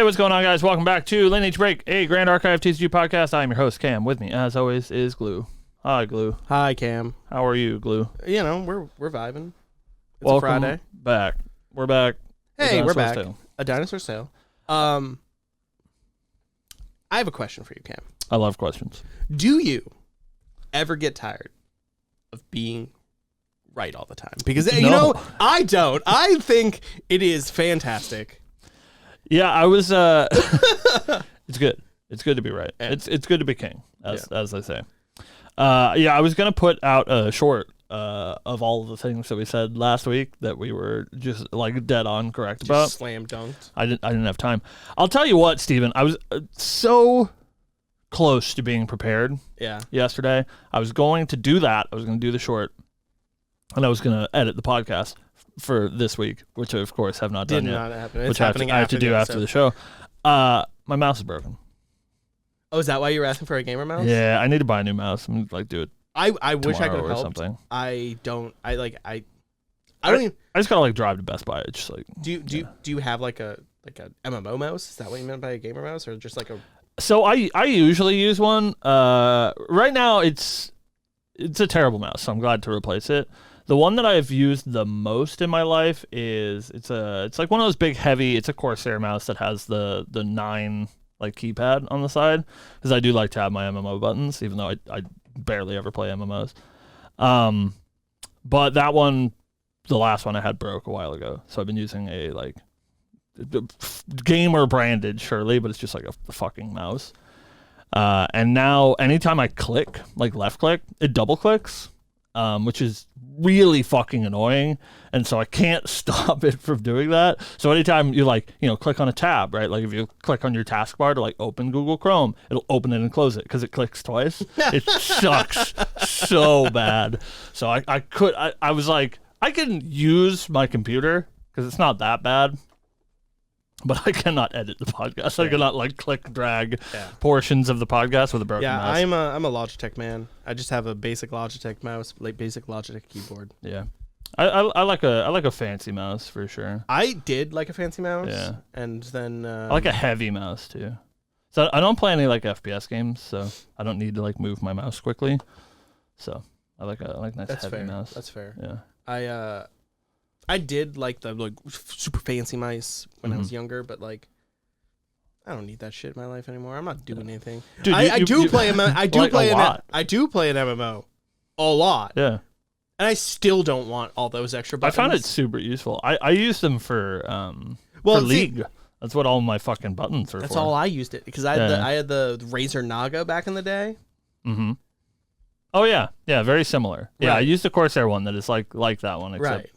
Hey, what's going on, guys? Welcome back to Lineage Break, a Grand Archive TCG podcast. I'm your host, Cam. With me, as always, is Glue. Hi, Glue. Hi, Cam. How are you, Glue? You know, we're vibing. It's Welcome a Friday. Back. We're back. Hey, we're back. A dinosaur sale. I have a question for you, Cam. I love questions. Do you ever get tired of being right all the time? Because, you know, I don't. I think it is fantastic. Yeah, I was, it's good. It's good to be right. It's good to be king, as they say. I was going to put out a short of all of the things that we said last week that we were just like dead on correct about. Slam dunked. I didn't have time. I'll tell you what, Steven, I was so close to being prepared yesterday. I was going to do that. I was going to do the short, and I was going to edit the podcast for this week, which I, of course, have not done yet. Did not happen. It's which I have to do after the show. My mouse is broken. Oh, is that why you were asking for a gamer mouse? Yeah, I need to buy a new mouse. I'm gonna do it. I wish I could have helped. Something. I don't. I don't even. I just gotta drive to Best Buy. It's just like. Do you have like a MMO mouse? Is that what you meant by a gamer mouse, or just like a? So I usually use one. Right now it's a terrible mouse, so I'm glad to replace it. The one that I've used the most in my life is it's like one of those big heavy. It's a Corsair mouse that has the 9 like keypad on the side, because I do like to have my MMO buttons, even though I barely ever play MMOs. But that one, the last one I had, broke a while ago, so I've been using a like gamer branded, surely, but it's just like a fucking mouse. And now anytime I click, like left click, it double clicks. Which is really fucking annoying, and so I can't stop it from doing that. So anytime you click on a tab, right? Like if you click on your taskbar to like open Google Chrome, it'll open it and close it because it clicks twice. It sucks so bad. So I was like, I can use my computer because it's not that bad, but I cannot edit the podcast. I cannot like click drag portions of the podcast with a broken mouse. I'm a Logitech man. I just have a basic Logitech mouse, like basic Logitech keyboard. Yeah, I like a fancy mouse for sure. I did like a fancy mouse. And then I like a heavy mouse too. So I don't play any like FPS games, so I don't need to like move my mouse quickly. So I like nice heavy mouse. That's fair. Yeah. I did like the like super fancy mice when I was younger, but like I don't need that shit in my life anymore. I'm not doing anything. Dude, I do play an MMO a lot. Yeah. And I still don't want all those extra buttons. I found it super useful. I used them for League. That's what all my fucking buttons are for. That's all I used it because I had the Razer Naga back in the day. Mm-hmm. Oh yeah. Yeah, very similar. Yeah, right. I used the Corsair one that is like that one, except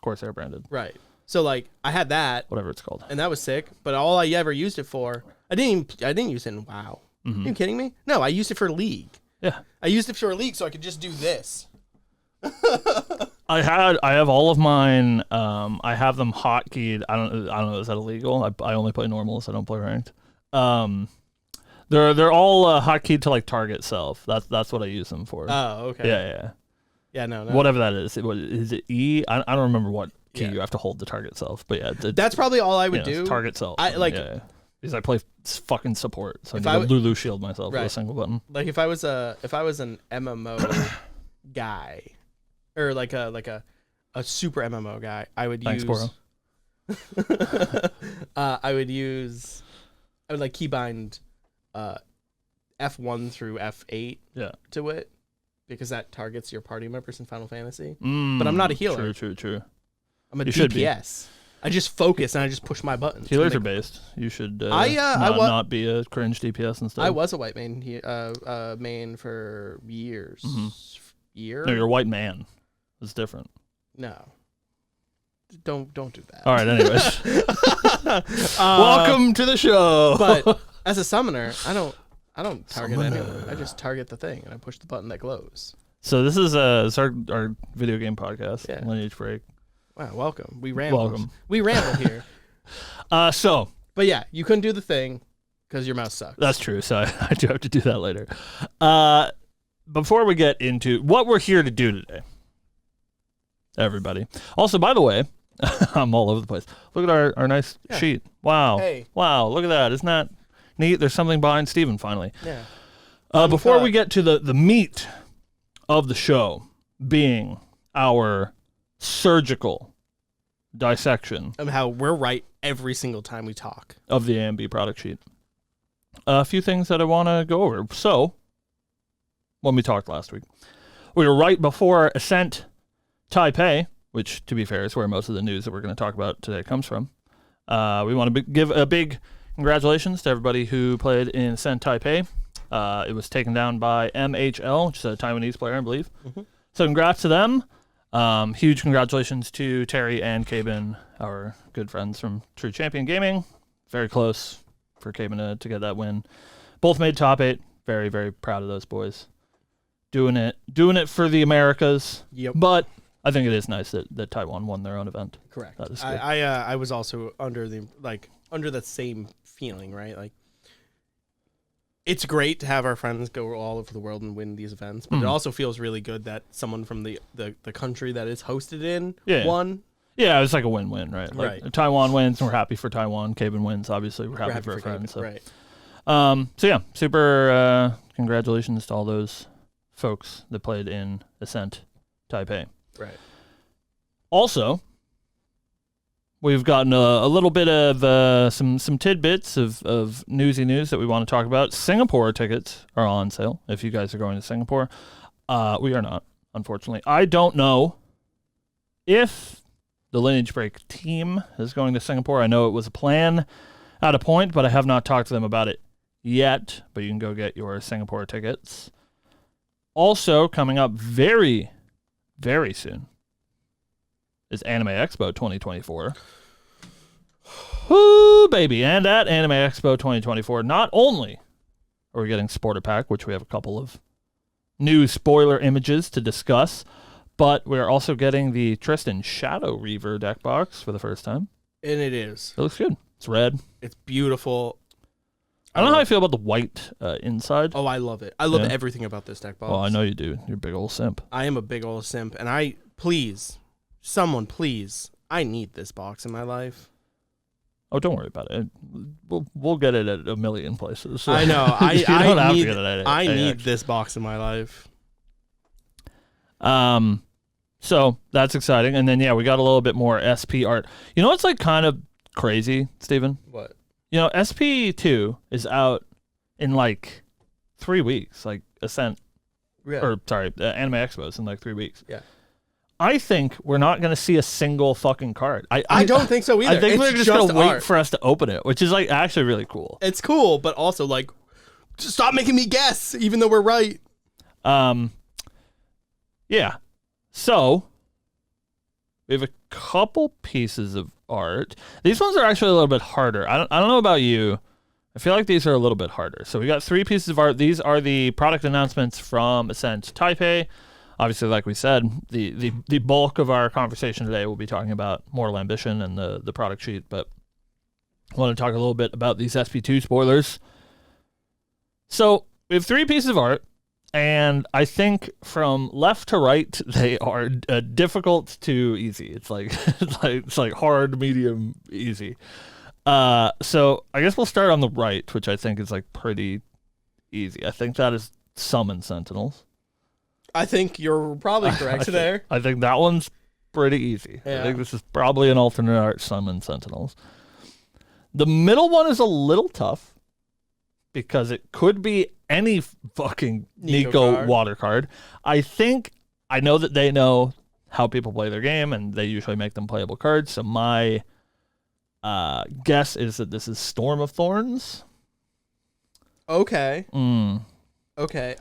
Corsair branded. Right. So like I had that, whatever it's called, and that was sick. But all I ever used it for, I didn't use it in WoW. Are you kidding me? No, I used it for League. Yeah. I used it for League so I could just do this. I have all of mine. I have them hotkeyed. I don't know. Is that illegal? I only play normal, so I don't play ranked. They're all hotkeyed to like target self. That's what I use them for. Oh, okay. Yeah, no. Whatever that is. Is it E? I don't remember what key you have to hold to target self. But yeah, that's probably all I would do. Target self. Because I play fucking support, so I need to Lulu shield myself with a single button. Like if I was an MMO guy, or like a super MMO guy, I would use. Boro. I would like keybind F1 through F8 to it, because that targets your party members in Final Fantasy. But I'm not a healer. True. I'm a DPS. I just focus and I just push my buttons. Healers are based. You should not be a cringe DPS instead. I was a white main main for years. No, you're a white man. It's different. No. Don't do that. All right, anyways. Welcome to the show. But as a summoner, I don't target anyone. I just target the thing and I push the button that glows. So this is our video game podcast, Lineage Break. Wow, welcome. We ramble here. But yeah, you couldn't do the thing because your mouse sucks. That's true. So I do have to do that later. Before we get into what we're here to do today, everybody. Also, by the way, I'm all over the place. Look at our nice sheet. Wow. Hey. Wow, look at that. Isn't that neat? There's something behind Steven finally. Yeah. Before we get to the meat of the show being our surgical dissection Of how we're right every single time we talk. of the AMB product sheet, a few things that I want to go over. So, when we talked last week, we were right before Ascent Taipei, which, to be fair, is where most of the news that we're going to talk about today comes from. We want to give a big congratulations to everybody who played in Ascent Taipei. It was taken down by MHL, which is a Taiwanese player, I believe. Mm-hmm. So congrats to them. Huge congratulations to Terry and Cabin, our good friends from True Champion Gaming. Very close for Cabin to get that win. Both made top 8. Very, very proud of those boys. Doing it for the Americas. Yep. But I think it is nice that Taiwan won their own event. Correct. That is good. I was also under the same feeling, right? Like, it's great to have our friends go all over the world and win these events, but it also feels really good that someone from the country that it's hosted in won. Yeah, it's like a win-win, right? Like, right. Taiwan wins, and we're happy for Taiwan. Cabin wins, obviously. We're happy for our friends. So. Right. So yeah, super congratulations to all those folks that played in Ascent Taipei. Right. Also, we've gotten a little bit of some tidbits of newsy news that we want to talk about. Singapore tickets are on sale if you guys are going to Singapore. We are not, unfortunately. I don't know if the Lineage Break team is going to Singapore. I know it was a plan at a point, but I have not talked to them about it yet. But you can go get your Singapore tickets. Also, coming up very, very soon is Anime Expo 2024. Woo, baby. And at Anime Expo 2024, not only are we getting Sporter Pack, which we have a couple of new spoiler images to discuss, but we're also getting the Tristan Shadow Reaver deck box for the first time. And it is. It looks good. It's red. It's beautiful. I don't know how I feel about the white inside. Oh, I love it. I love everything about this deck box. Oh, I know you do. You're a big old simp. I am a big old simp, and someone please, I need this box in my life. Oh, don't worry about it. We'll get it at a million places. So I know. I need AX. this box in my life. So that's exciting. And then, yeah, we got a little bit more SP art. You know what's like kind of crazy, Steven? What? You know, SP2 is out in like 3 weeks, like Ascent, Anime Expo's in like 3 weeks. Yeah. I think we're not going to see a single fucking card. I don't think so either. I think we're just going to wait art. for us to open it, which is like actually really cool. It's cool, but also like, just stop making me guess, even though we're right. Yeah. So we have a couple pieces of art. These ones are actually a little bit harder. I don't know about you. I feel like these are a little bit harder. So we got 3 pieces of art. These are the product announcements from Ascent Taipei. Obviously, like we said, the bulk of our conversation today will be talking about Mortal Ambition and the product sheet, but I want to talk a little bit about these SP2 spoilers. So we have 3 pieces of art, and I think from left to right, they are difficult to easy. It's like it's like hard, medium, easy. So I guess we'll start on the right, which I think is like pretty easy. I think that is Summon Sentinels. I think you're probably correct there. I think that one's pretty easy. Yeah. I think this is probably an alternate art Summon Sentinels. The middle one is a little tough because it could be any fucking Nico water card. I know that they know how people play their game and they usually make them playable cards. So my guess is that this is Storm of Thorns. Okay. Okay.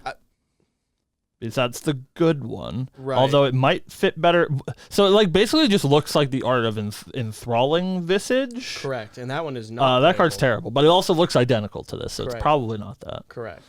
Because that's the good one. Right. Although it might fit better. So it like basically just looks like the art of Enthralling Visage. Correct. And that one is not. That card's terrible, but it also looks identical to this, so Correct. It's probably not that. Correct.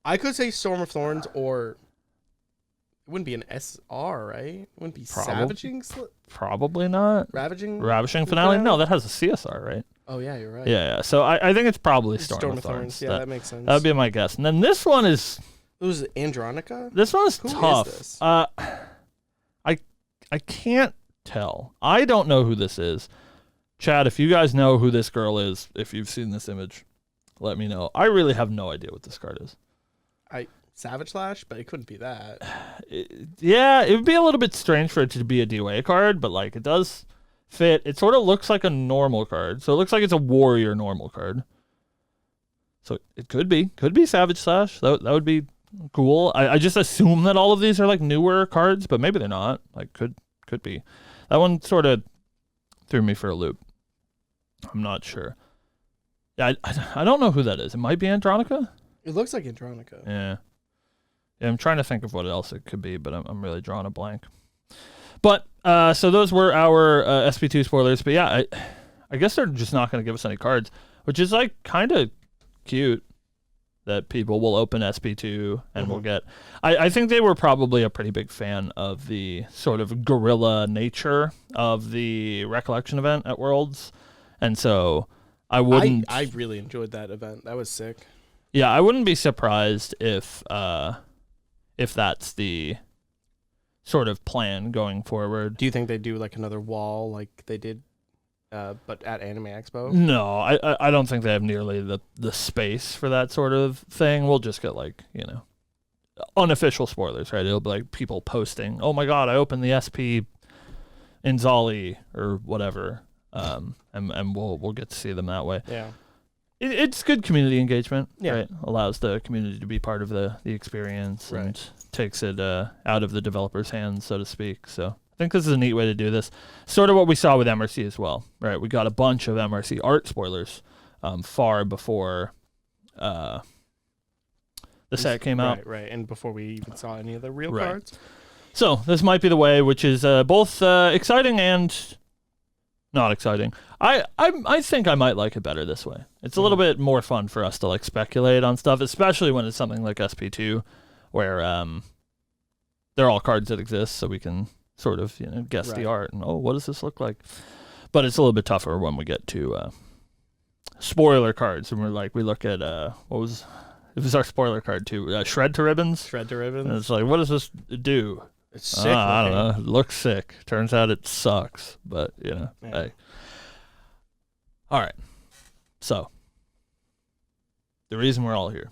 I could say Storm of Thorns, or it wouldn't be an SR, right? It wouldn't be Savaging? Probably not. Ravaging Finale? No, that has a CSR, right? Oh, yeah, you're right. Yeah. So I think it's probably Storm of Thorns. Yeah, that makes sense. That would be my guess. And then this one is... It was Andronica? This one is Who tough. Is this? I can't tell. I don't know who this is. Chad, if you guys know who this girl is, if you've seen this image, let me know. I really have no idea what this card is. Savage Slash, but it couldn't be that. Yeah, it would be a little bit strange for it to be a DOA card, but like it does fit. It sort of looks like a normal card, so it looks like it's a warrior normal card. So it could be Savage Slash. That would be cool. I just assume that all of these are like newer cards, but maybe they're not. Like could be. That one sort of threw me for a loop. I'm not sure. Yeah, I don't know who that is. It might be Andronica. It looks like Andronica. Yeah, I'm trying to think of what else it could be, but I'm really drawing a blank. But so those were our SP2 spoilers. But yeah, I guess they're just not going to give us any cards, which is like kind of cute that people will open SP2 and will get. I think they were probably a pretty big fan of the sort of guerrilla nature of the Recollection event at Worlds, and so I wouldn't. I really enjoyed that event. That was sick. Yeah, I wouldn't be surprised if that's the sort of plan going forward. Do you think they do like another wall like they did, but at Anime Expo? No, I don't think they have nearly the space for that sort of thing. We'll just get like, unofficial spoilers, right? It'll be like people posting, "Oh my god, I opened the SP in Zali," or whatever, and we'll get to see them that way. Yeah. It's good community engagement, Yeah. right? Allows the community to be part of the experience and takes it out of the developer's hands, so to speak. So I think this is a neat way to do this. Sort of what we saw with MRC as well, right? We got a bunch of MRC art spoilers far before the set came out. Right, and before we even saw any of the real Right. cards. So this might be the way, which is both exciting and not exciting. I think I might like it better this way. It's a little bit more fun for us to like speculate on stuff, especially when it's something like SP2, where they're all cards that exist, so we can sort of guess the art and what does this look like. But it's a little bit tougher when we get to spoiler cards, and we look at it was our spoiler card too, Shred to Ribbons. Shred to Ribbons. And it's like, what does this do? It's sick. I don't know. It looks sick. Turns out it sucks, but hey. All right. So the reason we're all here.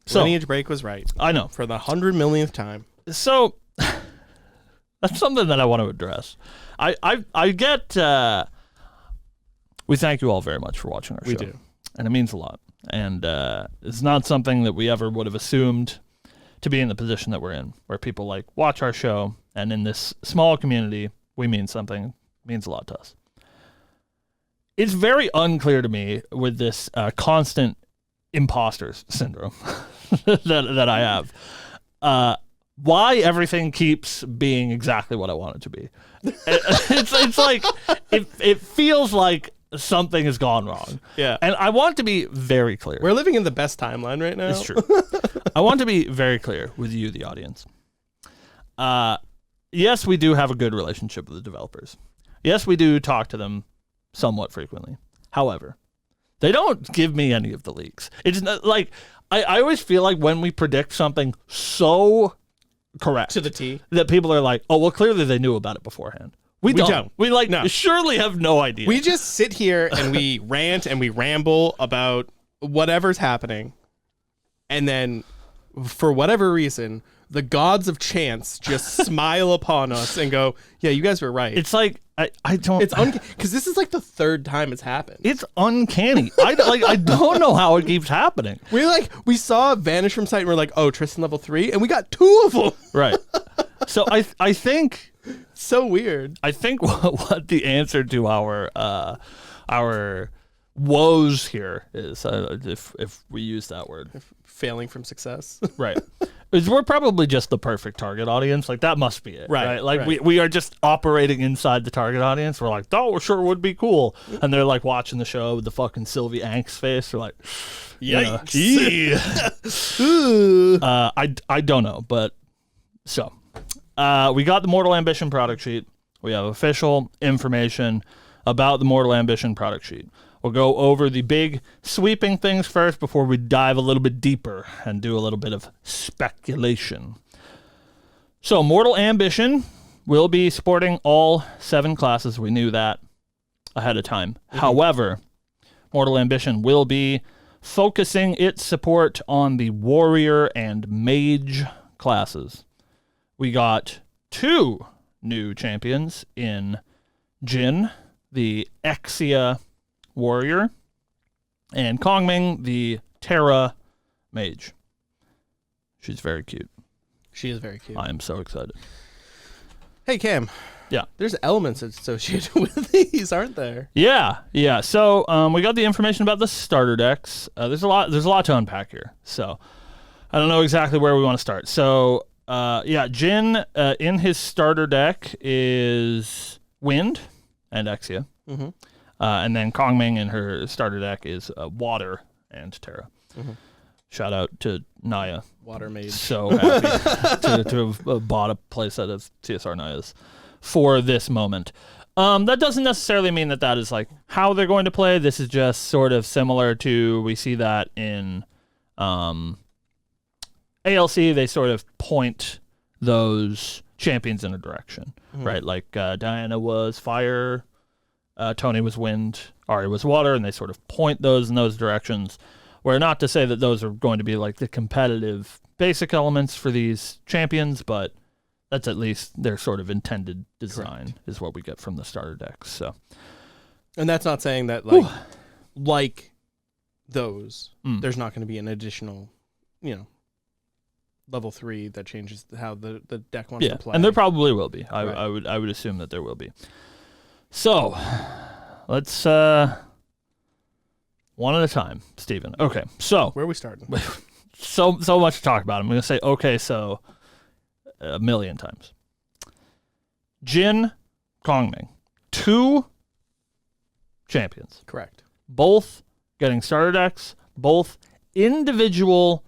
So Lineage Break was right. I know. For the 100 millionth time. So that's something that I want to address. I get. We thank you all very much for watching our show. We do, and it means a lot. And it's not something that we ever would have assumed to be in the position that we're in, where people like watch our show, and in this small community, we mean something. It means a lot to us. It's very unclear to me with this constant imposter syndrome that I have, why everything keeps being exactly what I want it to be. It's like it feels like something has gone wrong. Yeah. And I want to be very clear. We're living in the best timeline right now. It's true. I want to be very clear with you, the audience. Yes, we do have a good relationship with the developers. Yes, we do talk to them somewhat frequently. However, they don't give me any of the leaks. It's not like I always feel like when we predict something so correct To the T. that people are like, "Oh, well, clearly they knew about it beforehand." We don't. We No. surely have no idea. We just sit here and we rant and we ramble about whatever's happening. And then, for whatever reason, the gods of chance just smile upon us and go, "Yeah, you guys were right." It's like I don't. It's because this is like the third time it's happened. It's uncanny. I don't know how it keeps happening. We saw vanish from sight and we're like, "Oh, Tristan level 3," and we got 2 of them. Right. So I think So weird. I think what the answer to our woes here is, if we use that word, Failing from success. right, is we're probably just the perfect target audience. Like that must be it, right? Like we are just operating inside the target audience. We're like, "Oh, sure would be cool," and they're like watching the show with the fucking Sylvie Angst face. They're like, Yikes. I don't know, but so we got the Mortal Ambition product sheet. We have official information about the Mortal Ambition product sheet. We'll go over the big sweeping things first before we dive a little bit deeper and do a little bit of speculation. So Mortal Ambition will be supporting all 7 classes. We knew that ahead of time. However, Mortal Ambition will be focusing its support on the warrior and mage classes. We got 2 new champions in Jin, the Exia warrior, and Kongming, the Terra mage. She's very cute. She is very cute. I am so excited. Hey, Cam. Yeah. There's elements associated with these, aren't there? Yeah. So we got the information about the starter decks. There's a lot to unpack here. So I don't know exactly where we want to start. So Jin in his starter deck is Wind and Exia. Mm-hmm. And then Kongming in her starter deck is Water and Terra. Mm-hmm. Shout out to Naya. Water Mage. So happy to have bought a playset of TSR Nayas for this moment. That doesn't necessarily mean that is like how they're going to play. This is just sort of similar to, we see that in ALC, they sort of point those champions in a direction, right? Like Diana was fire, Tony was wind, Ari was water, and they sort of point those in those directions. Where not to say that those are going to be like the competitive basic elements for these champions, but that's at least their sort of intended design. Correct. Is what we get from the starter decks. So, and that's not saying that like those, there's not going to be an additional, level 3 that changes how the deck wants to play. And there probably will be. Right. I would assume that there will be. So let's one at a time, Steven. Okay, so where are we starting? so much to talk about. I'm going to say okay, so a million times. Jin, Kongming, 2 champions. Correct. Both getting starter decks, both individual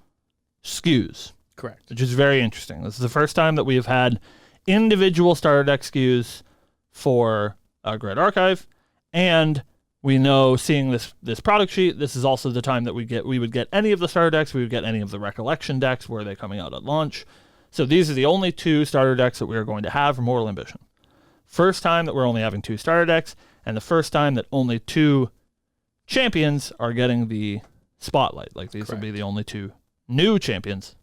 SKUs. Correct. Which is very interesting. This is the first time that we have had individual starter deck SKUs for Great Archive, and we know, seeing this product sheet, this is also the time that we would get any of the starter decks. We would get any of the Recollection decks. Were they coming out at launch? So these are the only 2 starter decks that we are going to have for Mortal Ambition. First time that we're only having 2 starter decks, and the first time that only 2 champions are getting the spotlight. Like, these will be the only 2 new champions.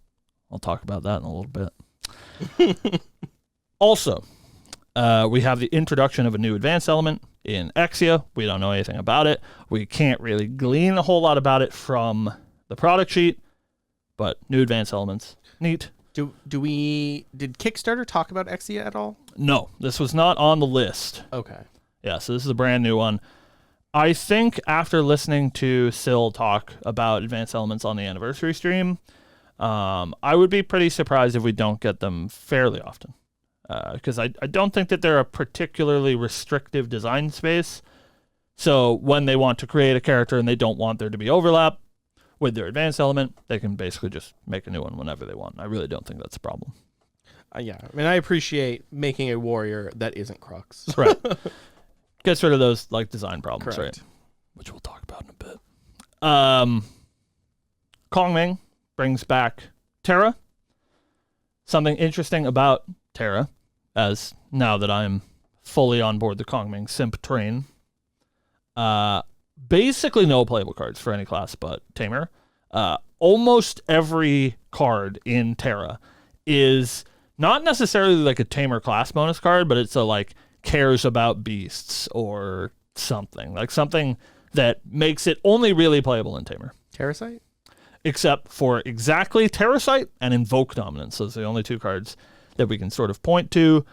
I'll talk about that in a little bit. Also, we have the introduction of a new advanced element in Exia. We don't know anything about it. We can't really glean a whole lot about it from the product sheet, but new advanced elements. Neat. Did Kickstarter talk about Exia at all? No, this was not on the list. Okay. Yeah, so this is a brand new one. I think after listening to Syl talk about advanced elements on the anniversary stream, I would be pretty surprised if we don't get them fairly often. Because I don't think that they're a particularly restrictive design space. So when they want to create a character and they don't want there to be overlap with their advanced element, they can basically just make a new one whenever they want. I really don't think that's a problem. Yeah, I mean, I appreciate making a warrior that isn't Crux. Right. Gets rid of those like design problems, Correct. Right? Which we'll talk about in a bit. Kongming brings back Terra. Something interesting about Terra, as now that I'm fully on board the Kongming simp train, basically no playable cards for any class but Tamer. Almost every card in Terra is not necessarily like a Tamer class bonus card, but it's a like cares about beasts or something. Like something that makes it only really playable in Tamer. Terrasite? Except for exactly Terrasite and Invoke Dominance. Those are the only 2 cards that we can sort of point to.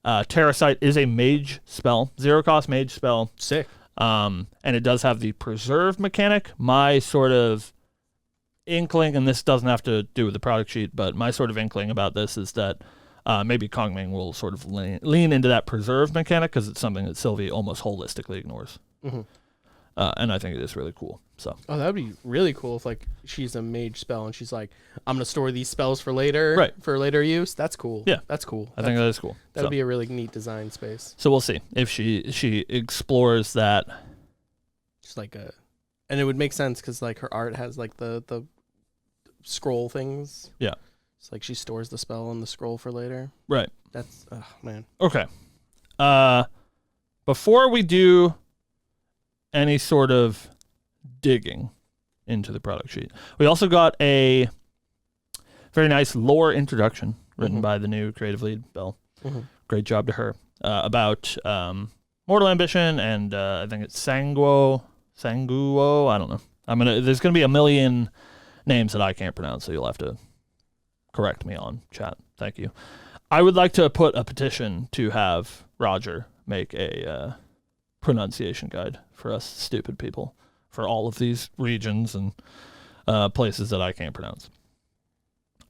Terrasite is a mage spell, 0-cost mage spell. Sick. And it does have the preserve mechanic. My sort of inkling, and this doesn't have to do with the product sheet, but my sort of inkling about this is that maybe Kongming will sort of lean into that preserve mechanic because it's something that Sylvie almost holistically ignores. Mm-hmm. And I think it is really cool. So. Oh, that would be really cool if like she's a mage spell and she's like, I'm gonna store these spells for later, right? For later use. That's cool. Yeah, that's cool. I think that is cool. That'd be a really neat design space. So we'll see if she explores that. Just like and it would make sense because like her art has like the scroll things. Yeah. It's like she stores the spell on the scroll for later. Right. That's man. Okay. Before we do any sort of digging into the product sheet, we also got a very nice lore introduction written by the new creative lead, Belle. Great job to her. About Mortal Ambition and I think it's Sanguo. I don't know. There's gonna be a million names that I can't pronounce, so you'll have to correct me on chat. Thank you. I would like to put a petition to have Roger make a pronunciation guide for us stupid people for all of these regions and places that I can't pronounce.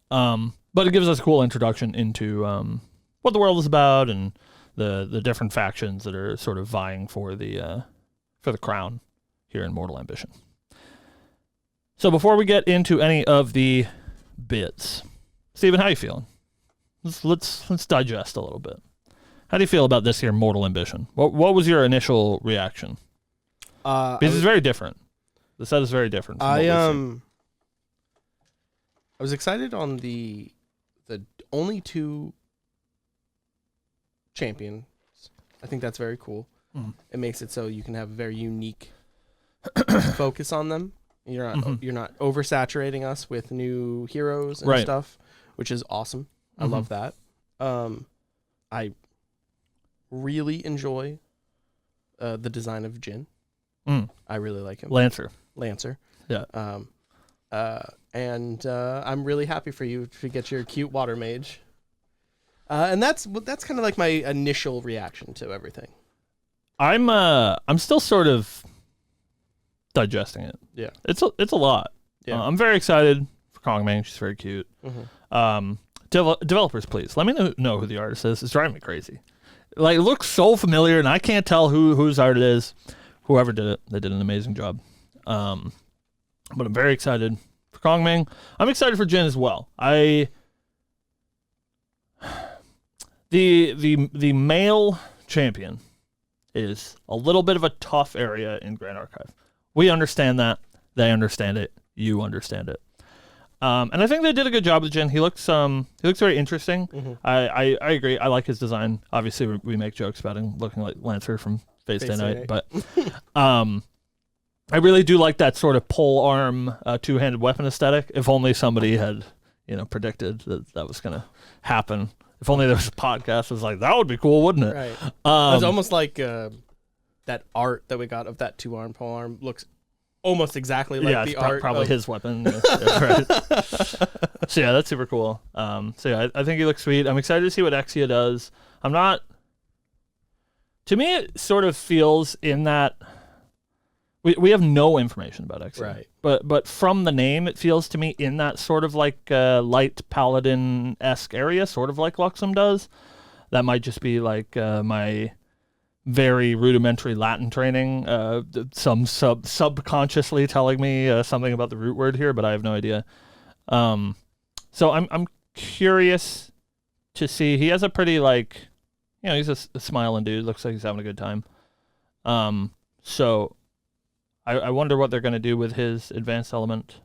But it gives us a cool introduction into what the world is about and the different factions that are sort of vying for the crown here in Mortal Ambition. So before we get into any of the bits, Steven, how you feeling? Let's digest a little bit. How do you feel about this here Mortal Ambition? What was your initial reaction? Because it's very different. The set is very different. I was excited on the only 2 champions. I think that's very cool. It makes it so you can have a very unique focus on them. You're not oversaturating us with new heroes and stuff, which is awesome. I love that. I really enjoy the design of Jin. I really like him. Lancer. Yeah. And I'm really happy for you to get your cute water mage. And that's kind of like my initial reaction to everything. I'm still sort of digesting it. Yeah. It's a lot. Yeah. I'm very excited for Kongming. She's very cute. Developers, please let me know who the artist is. It's driving me crazy. Like, it looks so familiar, and I can't tell whose art it is. Whoever did it, they did an amazing job. But I'm very excited for Kongming. I'm excited for Jin as well. The male champion is a little bit of a tough area in Grand Archive. We understand that. They understand it. You understand it. And I think they did a good job with Jin. He looks very interesting. I agree. I like his design. Obviously, we make jokes about him looking like Lancer from Face Day Night, but I really do like that sort of pole arm, two-handed weapon aesthetic. If only somebody had, predicted that was going to happen. If only there was a podcast that was like, that would be cool, wouldn't it? Right. It's almost like that art that we got of that two-arm pole arm looks almost exactly like the art. Probably his weapon. Right. So yeah, that's super cool. I think he looks sweet. I'm excited to see what Exia does. To me, it sort of feels in that we have no information about Exia. Right. But from the name, it feels to me in that sort of like light paladin-esque area, sort of like Luxem does. That might just be like my very rudimentary Latin training, some subconsciously telling me something about the root word here, but I have no idea. So I'm curious to see. He has a pretty he's a smiling dude. Looks like he's having a good time. So I wonder what they're going to do with his advanced element.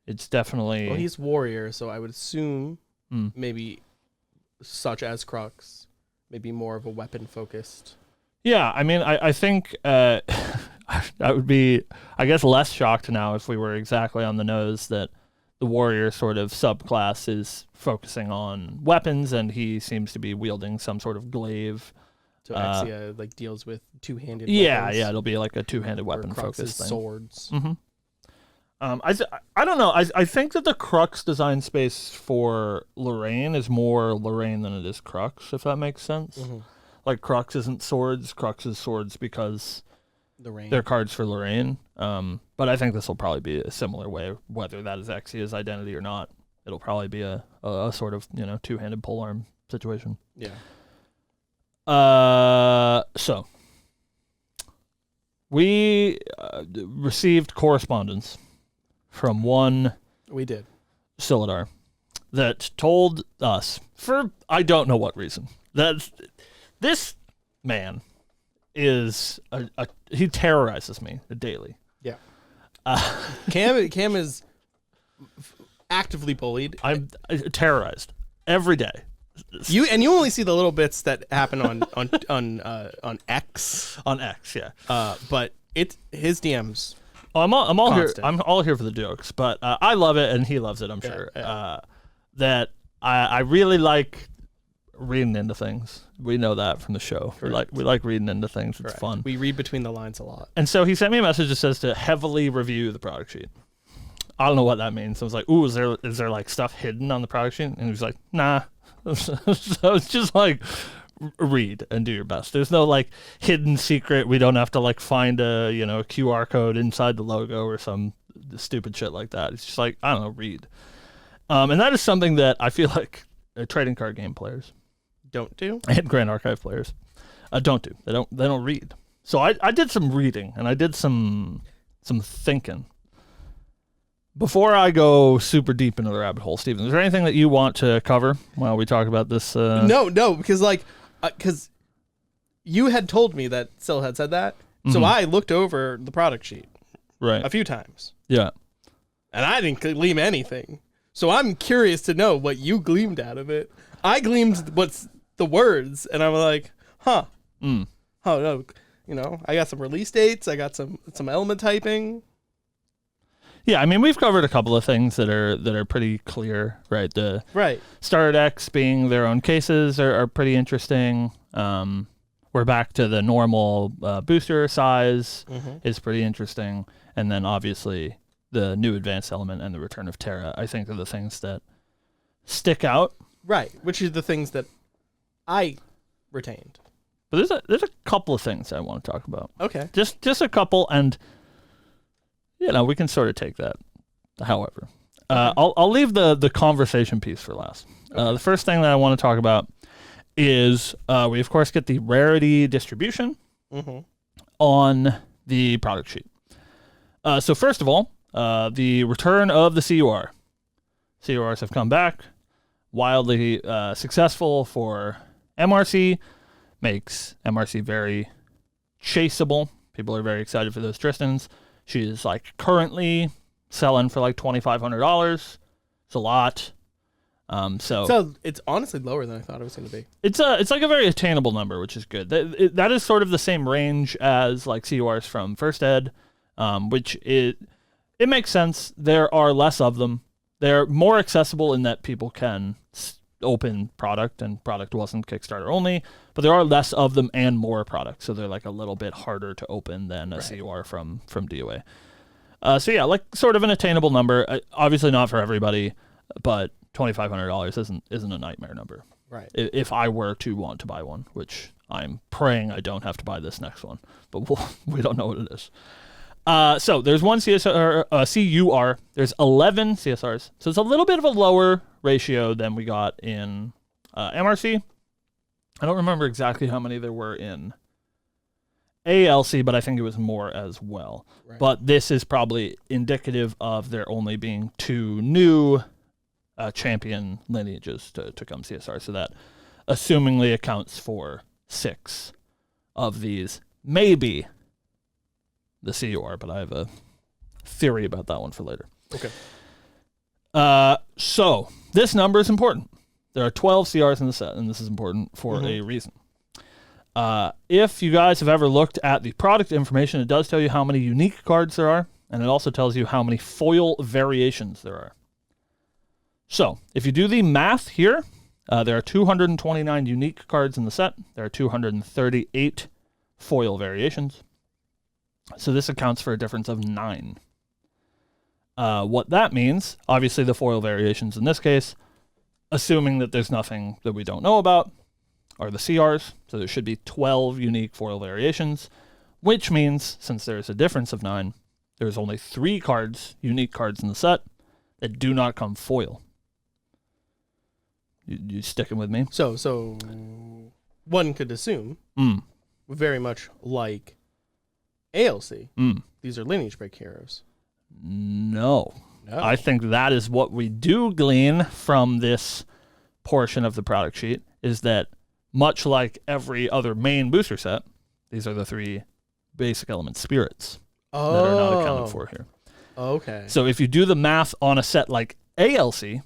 It's definitely... Well, he's warrior, so I would assume maybe such as Crux, maybe more of a weapon-focused. Yeah, I mean, I think I would be, I guess, less shocked now if we were exactly on the nose that the warrior sort of subclass is focusing on weapons, and he seems to be wielding some sort of glaive. So Exia deals with two-handed weapons. Yeah, it'll be like a two-handed weapon focused thing. Swords. Mm-hmm. I don't know. I think that the Crux design space for Lorraine is more Lorraine than it is Crux, if that makes sense. Mm-hmm. Like, Crux isn't swords. Crux is swords because they're cards for Lorraine. But I think this will probably be a similar way, whether that is Exia's identity or not. It'll probably be a sort of, two-handed polearm situation. Yeah. So we received correspondence from one Silidar that told us, for I don't know what reason, that this man is he terrorizes me daily. Yeah. Cam is actively bullied. I'm terrorized every day. You only see the little bits that happen on X. On X, yeah. But his DMs. I'm all here. Constant. I'm all here for the jokes, but I love it and he loves it. I'm sure. Yeah. That I really like reading into things. We know that from the show. We like reading into things. It's fun. We read between the lines a lot. And so he sent me a message that says to heavily review the product sheet. I don't know what that means. So I was like, ooh, is there like stuff hidden on the product sheet? And he was like, nah. So it's just like read and do your best. There's no like hidden secret. We don't have to like find a QR code inside the logo or some stupid shit like that. It's just like, I don't know, read. And that is something that I feel like trading card game players don't do, and Grand Archive players don't do. They don't read. So I did some reading and I did some thinking. Before I go super deep into the rabbit hole, Steven, is there anything that you want to cover while we talk about this? No, because you had told me that Syl had said that, so I looked over the product sheet a few times. Yeah. And I didn't glean anything. So I'm curious to know what you gleamed out of it. I gleamed what's the words, and I'm like, huh. Oh, no. I got some release dates. I got some element typing. Yeah, I mean, we've covered a couple of things that are pretty clear, right? The starter decks being their own cases are pretty interesting. We're back to the normal booster size is pretty interesting. And then obviously the new advanced element and the return of Terra, I think, are the things that stick out. Right, which is the things that I retained. But there's a couple of things I want to talk about. Okay. Just a couple, and we can sort of take that. However, I'll leave the conversation piece for last. The first thing that I want to talk about is we of course get the rarity distribution on the product sheet. So first of all, the return of the CUR. CURs have come back, wildly successful for MRC, makes MRC very chaseable. People are very excited for those Tristans. She is like currently selling for like $2,500. It's a lot. So it's honestly lower than I thought it was going to be. It's like a very attainable number, which is good. That is sort of the same range as like CURs from First Ed, which it makes sense. There are less of them. They're more accessible in that people can open product, and product wasn't Kickstarter only, but there are less of them and more product, so they're like a little bit harder to open than a CUR from DOA. So yeah, like sort of an attainable number. Obviously not for everybody, but $2,500 isn't a nightmare number. Right. If I were to want to buy one, which I'm praying I don't have to buy this next one, but we don't know what it is. So there's one CUR, there's 11 CSRs. So it's a little bit of a lower ratio than we got in MRC. I don't remember exactly how many there were in ALC, but I think it was more as well. Right. But this is probably indicative of there only being 2 new champion lineages to come CSR. So that assumingly accounts for 6 of these. Maybe the CUR, but I have a theory about that one for later. Okay. So this number is important. There are 12 CRs in the set, and this is important for a reason. If you guys have ever looked at the product information, it does tell you how many unique cards there are, and it also tells you how many foil variations there are. So if you do the math here, there are 229 unique cards in the set. There are 238 foil variations. So this accounts for a difference of 9. What that means, obviously the foil variations in this case, assuming that there's nothing that we don't know about, are the CRs. So there should be 12 unique foil variations, which means since there's a difference of 9, there's only 3 unique cards in the set that do not come foil. You sticking with me? So one could assume, very much like ALC, these are lineage break heroes. No. I think that is what we do glean from this portion of the product sheet, is that much like every other main booster set, these are the 3 basic element spirits that are not accounted for here. Okay. So if you do the math on a set like ALC,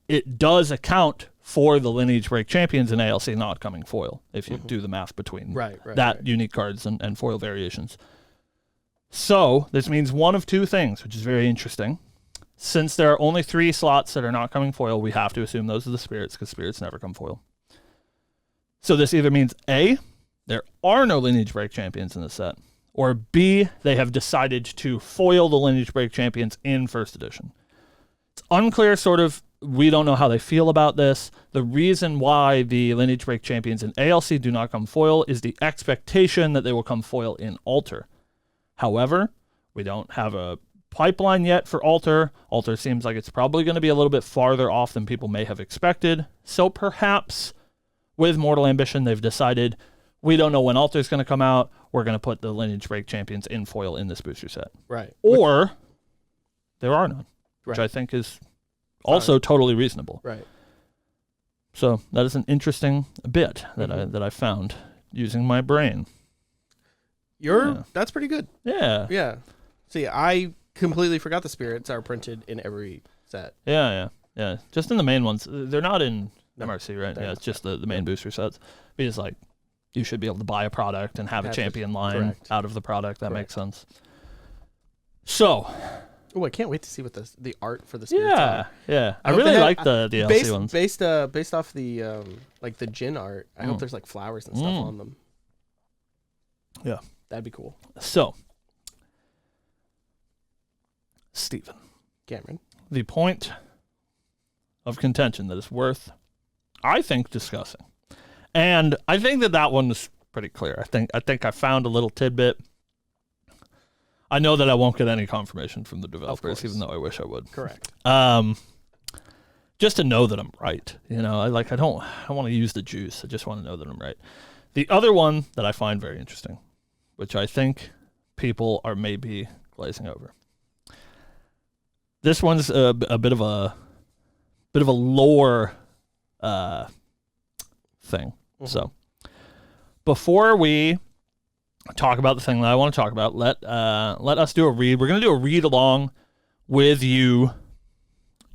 it does account for the Lineage Break Champions in ALC not coming foil, if you do the math between unique cards and foil variations. So this means one of two things, which is very interesting. Since there are only 3 slots that are not coming foil, we have to assume those are the spirits, because spirits never come foil. So this either means A, there are no Lineage Break Champions in the set, or B, they have decided to foil the Lineage Break Champions in first edition. It's unclear, sort of. We don't know how they feel about this. The reason why the Lineage Break Champions in ALC do not come foil is the expectation that they will come foil in Alter. However, we don't have a pipeline yet for Alter. Alter seems like it's probably going to be a little bit farther off than people may have expected. So perhaps with Mortal Ambition, they've decided, we don't know when Alter is going to come out. We're going to put the Lineage Break Champions in foil in this booster set. Right. Or there are none, which I think is also totally reasonable. Right. So that is an interesting bit that I found using my brain. That's pretty good. Yeah. Yeah. See, I completely forgot the spirits are printed in every set. Yeah. Just in the main ones. They're not in MRC, right? Yeah, it's just the main booster sets. Because, like, you should be able to buy a product and have a champion line out of the product. That makes sense. So. Oh, I can't wait to see what the art for the spirits are. Yeah. I really like the DLC ones. Based off the like the Jin art, I hope there's like flowers and stuff on them. Yeah. That'd be cool. So, Stephen. Cameron. The point of contention that is worth, I think, discussing. And I think that one is pretty clear. I think I found a little tidbit. I know that I won't get any confirmation from the developers, even though I wish I would. Correct. Just to know that I'm right. You know, I don't want to use the juice. I just want to know that I'm right. The other one that I find very interesting, which I think people are maybe glazing over. This one's a bit of a lore thing. Mm-hmm. So before we talk about the thing that I want to talk about, let us do a read. We're going to do a read along with you,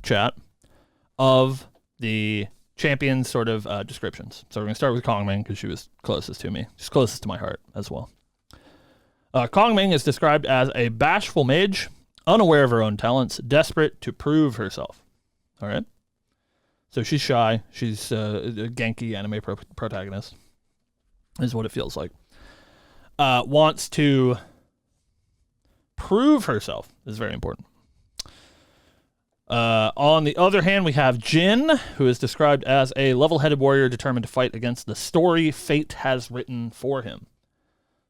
chat, of the champion sort of descriptions. So we're going to start with Kongming because she was closest to me. She's closest to my heart as well. Kongming is described as a bashful mage, unaware of her own talents, desperate to prove herself. All right? So she's shy. She's a Genki anime protagonist, is what it feels like. Wants to prove herself is very important. On the other hand, we have Jin, who is described as a level-headed warrior determined to fight against the story fate has written for him.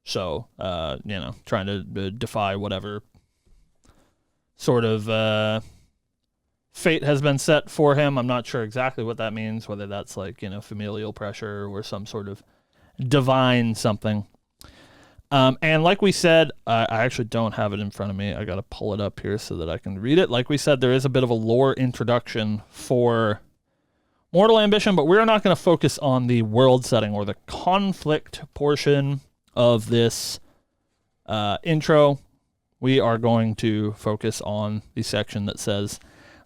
So, trying to defy whatever sort of fate has been set for him. I'm not sure exactly what that means, whether that's like, familial pressure or some sort of divine something. And like we said, I actually don't have it in front of me. I got to pull it up here so that I can read it. Like we said, there is a bit of a lore introduction for Mortal Ambition, but we're not going to focus on the world setting or the conflict portion of this intro. We are going to focus on the section that says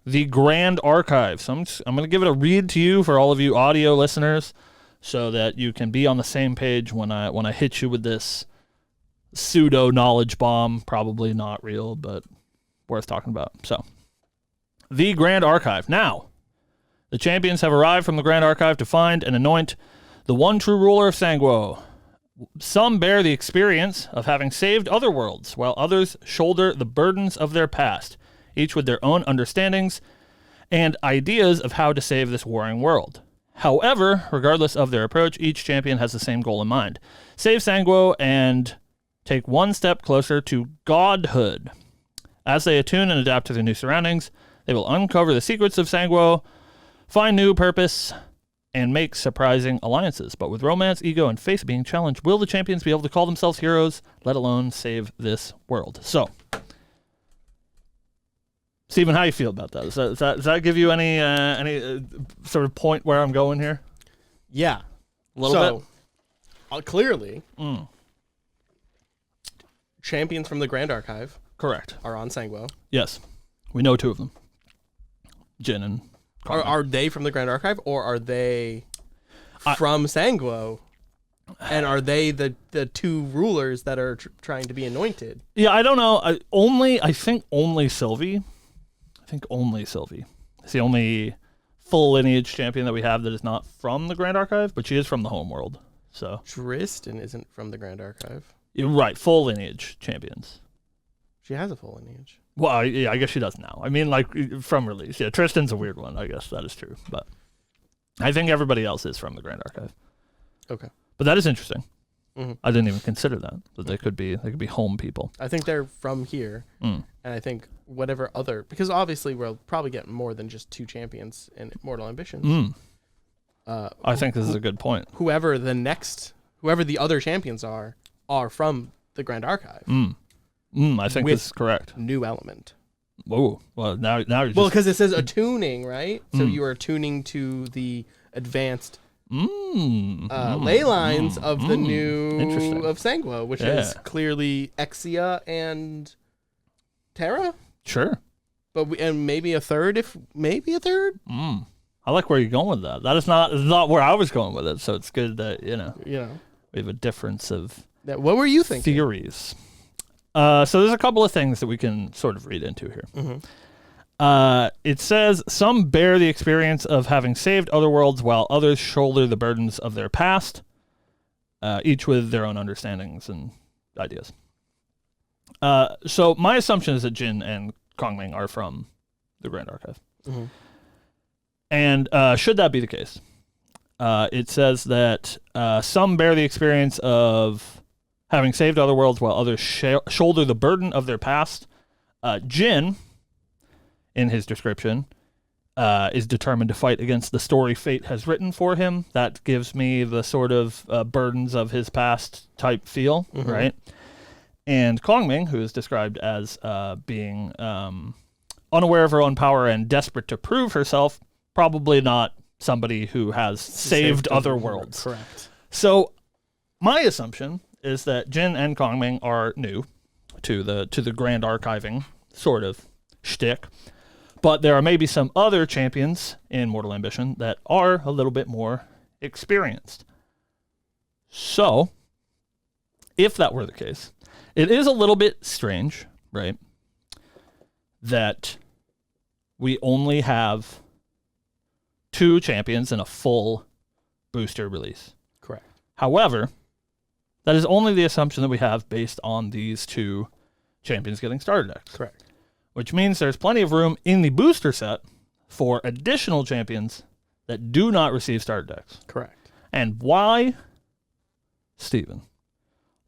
the Grand Archive. So I'm going to give it a read to you for all of you audio listeners so that you can be on the same page when I hit you with this pseudo knowledge bomb. Probably not real, but worth talking about. So, the Grand Archive. Now, the champions have arrived from the Grand Archive to find and anoint the one true ruler of Sangwo. Some bear the experience of having saved other worlds, while others shoulder the burdens of their past, each with their own understandings and ideas of how to save this warring world. However, regardless of their approach, each champion has the same goal in mind: save Sangwo and take one step closer to godhood. As they attune and adapt to their new surroundings, they will uncover the secrets of Sangwo, find new purpose, and make surprising alliances. But with romance, ego, and faith being challenged, will the champions be able to call themselves heroes, let alone save this world? So, Stephen, how do you feel about that? Does that give you any sort of point where I'm going here? Yeah. A little bit? Clearly, champions from the Grand Archive correct are on Sangwo. Yes. We know 2 of them. Jin and Kwangming. Are they from the Grand Archive, or are they from Sanglo? And are they the two rulers that are trying to be anointed? Yeah, I don't know. I think only Sylvie. It's the only full lineage champion that we have that is not from the Grand Archive, but she is from the home world. So Tristan isn't from the Grand Archive. You're right, full lineage champions. She has a full lineage. Well, yeah, I guess she does now. I mean, like, from release. Yeah, Tristan's a weird one. I guess that is true. But I think everybody else is from the Grand Archive. Okay. But that is interesting. Mm-hmm. I didn't even consider that they could be home people. I think they're from here, and I think whatever other, because obviously we'll probably get more than just 2 champions in Mortal Ambitions. I think this is a good point. Whoever the other champions are from the Grand Archive. I think this is correct. New element. Whoa. Well, now you're just... Well, because it says attuning, right? So you are attuning to the advanced ley lines of the new of Sanglo, which is clearly Exia and Terra. Sure. But maybe a third. I like where you're going with that. That is not where I was going with it. So it's good that we have a difference of what were you thinking? Theories. So there's a couple of things that we can sort of read into here. It says some bear the experience of having saved other worlds while others shoulder the burdens of their past, each with their own understandings and ideas. So my assumption is that Jin and Kwangming are from the Grand Archive. And should that be the case, it says that some bear the experience of having saved other worlds while others shoulder the burden of their past. Jin, in his description, is determined to fight against the story fate has written for him. That gives me the sort of burdens of his past type feel, right? And Kwangming, who is described as being unaware of her own power and desperate to prove herself, probably not somebody who has saved other worlds. Correct. So my assumption is that Jin and Kwangming are new to the Grand Archiving sort of shtick, but there are maybe some other champions in Mortal Ambition that are a little bit more experienced. So, if that were the case, it is a little bit strange, right, that we only have 2 champions in a full booster release. Correct. However, that is only the assumption that we have based on these 2 champions getting starter decks. Correct. Which means there's plenty of room in the booster set for additional champions that do not receive starter decks. Correct. And why, Steven,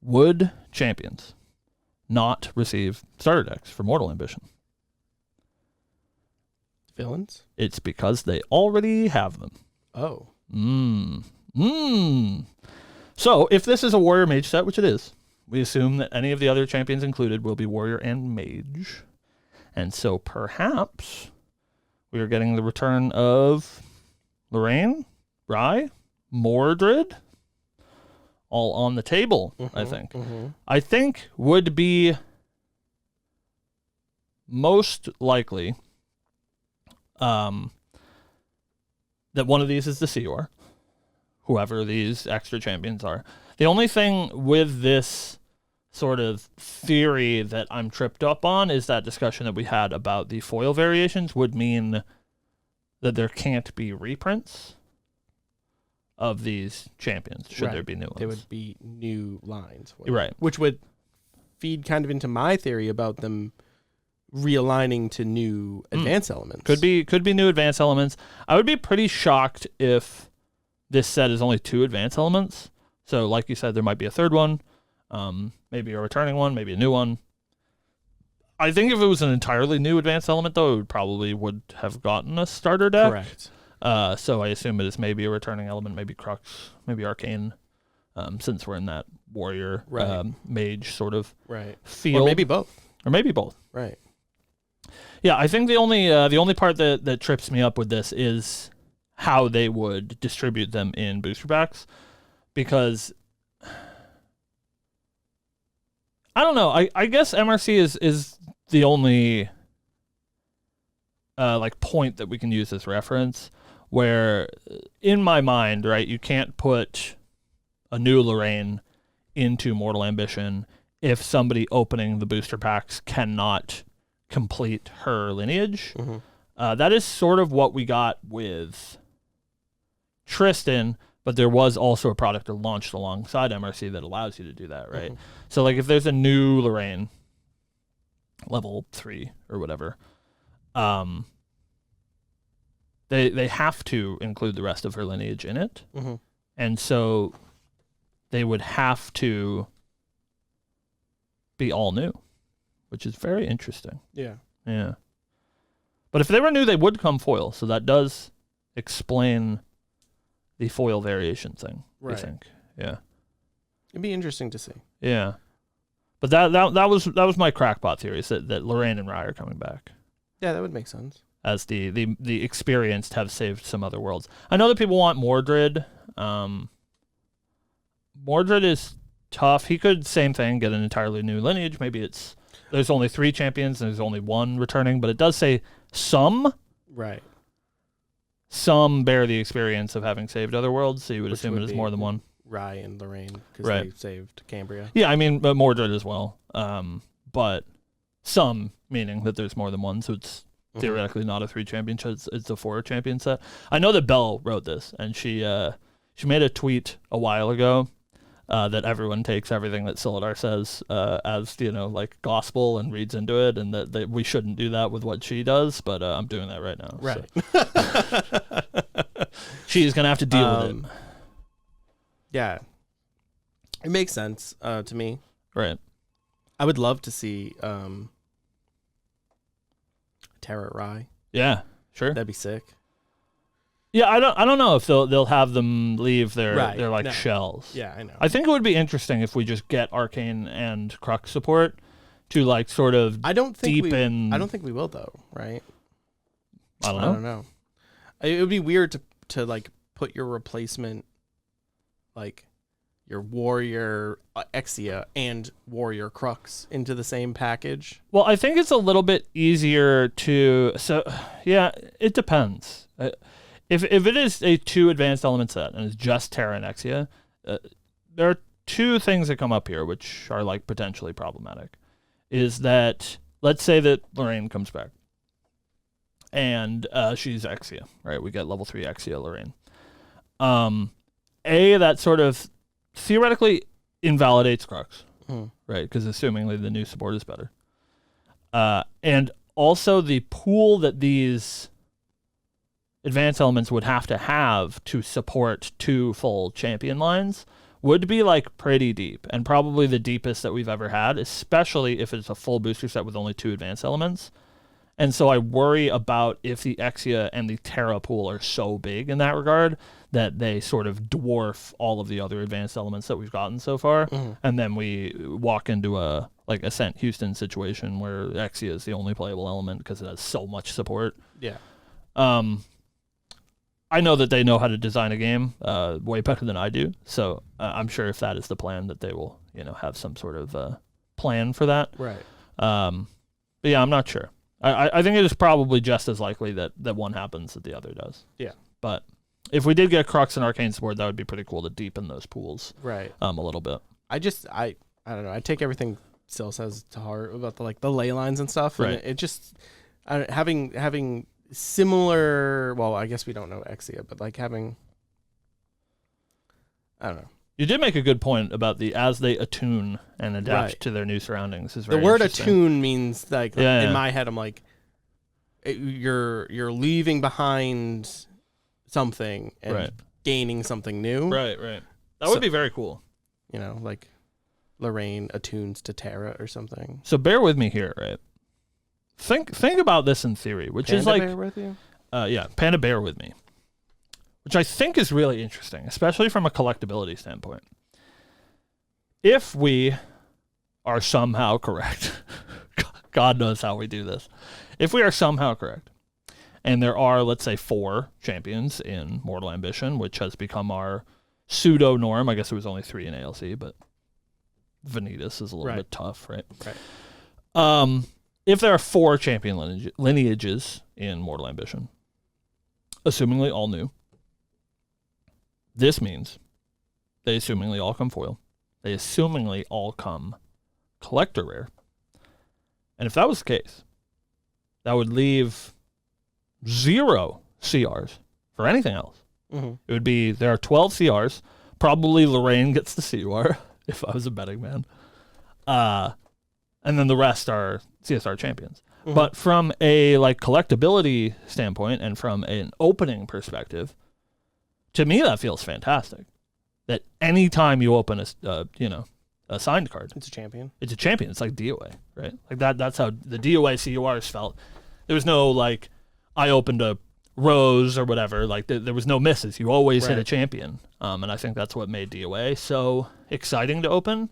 would champions not receive starter decks for Mortal Ambition? Villains? It's because they already have them. Oh. So, if this is a Warrior Mage set, which it is, we assume that any of the other champions included will be Warrior and Mage. And so, perhaps, we are getting the return of Lorraine, Rye, Mordred, all on the table, I think. I think would be most likely that one of these is the Seor, whoever these extra champions are. The only thing with this sort of theory that I'm tripped up on is that discussion that we had about the foil variations would mean that there can't be reprints of these champions, should there be new ones. There would be new lines. Right. Which would feed kind of into my theory about them realigning to new advanced elements. Could be new advanced elements. I would be pretty shocked if this set is only 2 advanced elements. So like you said, there might be a third one, maybe a returning one, maybe a new one. I think if it was an entirely new advanced element, though, it probably would have gotten a starter deck. Correct. So I assume it is maybe a returning element, maybe Crux, maybe Arcane, since we're in that warrior mage sort of field. Or maybe both. Right. Yeah, I think the only part that trips me up with this is how they would distribute them in booster packs, because I don't know. I guess MRC is the only like point that we can use as reference, where in my mind, right, you can't put a new Lorraine into Mortal Ambition if somebody opening the booster packs cannot complete her lineage. That is sort of what we got with Tristan, but there was also a product that launched alongside MRC that allows you to do that, right? So like if there's a new Lorraine, level 3 or whatever, they have to include the rest of her lineage in it. And so they would have to be all new, which is very interesting. Yeah. But if they were new, they would come foil, so that does explain the foil variation thing, I think. Yeah. It'd be interesting to see. Yeah. But that was my crackpot theory, is that Lorraine and Rye are coming back. Yeah, that would make sense. As the experienced have saved some other worlds. I know that people want Mordred. Mordred is tough. He could, same thing, get an entirely new lineage. Maybe there's only 3 champions and there's only 1 returning, but it does say some. Right. Some bear the experience of having saved other worlds, so you would assume it is more than 1. Rye and Lorraine, because they saved Cambria. Yeah, I mean, but Mordred as well. But some, meaning that there's more than 1, so it's theoretically not a 3 champion set, it's a 4 champion set. I know that Belle wrote this, and she made a tweet a while ago that everyone takes everything that Silidar says as, like gospel and reads into it, and that we shouldn't do that with what she does, but I'm doing that right now. Right. So. She's going to have to deal with it. Yeah. It makes sense to me. Right. I would love to see Terra Rye. Yeah, sure. That'd be sick. Yeah, I don't know if they'll have them leave their shells. Yeah, I know. I think it would be interesting if we just get Arcane and Crux support to like sort of deepen. I don't think we will though, right? I don't know. It would be weird to like put your replacement, like your Warrior Exia and Warrior Crux into the same package. Well, I think it's a little bit easier to. So yeah, it depends. If it is a 2 advanced element set and it's just Terra and Exia, there are 2 things that come up here which are like potentially problematic. Is that, let's say that Lorraine comes back and she's Exia, right? We get level 3 Exia Lorraine. That sort of theoretically invalidates Crux, right? Because assumingly the new support is better. And also the pool that these advanced elements would have to support 2 full champion lines would be like pretty deep, and probably the deepest that we've ever had, especially if it's a full booster set with only 2 advanced elements. And so I worry about if the Exia and the Terra pool are so big in that regard that they sort of dwarf all of the other advanced elements that we've gotten so far, and then we walk into a like Ascent Houston situation where Exia is the only playable element because it has so much support. Yeah. I know that they know how to design a game way better than I do, so I'm sure if that is the plan, that they will, have some sort of plan for that. Right. But yeah, I'm not sure. I think it is probably just as likely that one happens that the other does. Yeah. But if we did get Crux and Arcane support, that would be pretty cool to deepen those pools. Right. A little bit. I don't know. I take everything Sil says to heart about the ley lines and stuff. Right. And it just having similar. Well, I guess we don't know Exia, but like having. I don't know. You did make a good point about as they attune and adapt to their new surroundings. Is very the word interesting. attune means like in my head I'm like, you're leaving behind something and gaining something new. Right. That would be very cool. Like Lorraine attunes to Terra or something. So bear with me here, right? Think about this in theory, which Panda is like, bear with you? Panda bear with me, which I think is really interesting, especially from a collectability standpoint. If we are somehow correct, God knows how we do this. If we are somehow correct, and there are, let's say, 4 champions in Mortal Ambition, which has become our pseudo norm. I guess it was only 3 in ALC, but Vanitas is a little bit tough, right? Right. if there are 4 champion lineages in Mortal Ambition, assumingly all new, this means they assumingly all come foil. They assumingly all come collector rare. And if that was the case, that would leave 0 CRs for anything else. Mm-hmm. It would be, there are 12 CRs. Probably Lorraine gets the CR if I was a betting man. And then the rest are CSR champions. Mm-hmm. But from a like collectability standpoint and from an opening perspective, to me that feels fantastic. That any time you open a signed card, It's a champion. it's a champion. It's like DOA, right? Like that's how the DOA CURs felt. There was no like I opened a rose or whatever. Like there was no misses. You always hit a Right. champion. And I think that's what made DOA so exciting to open.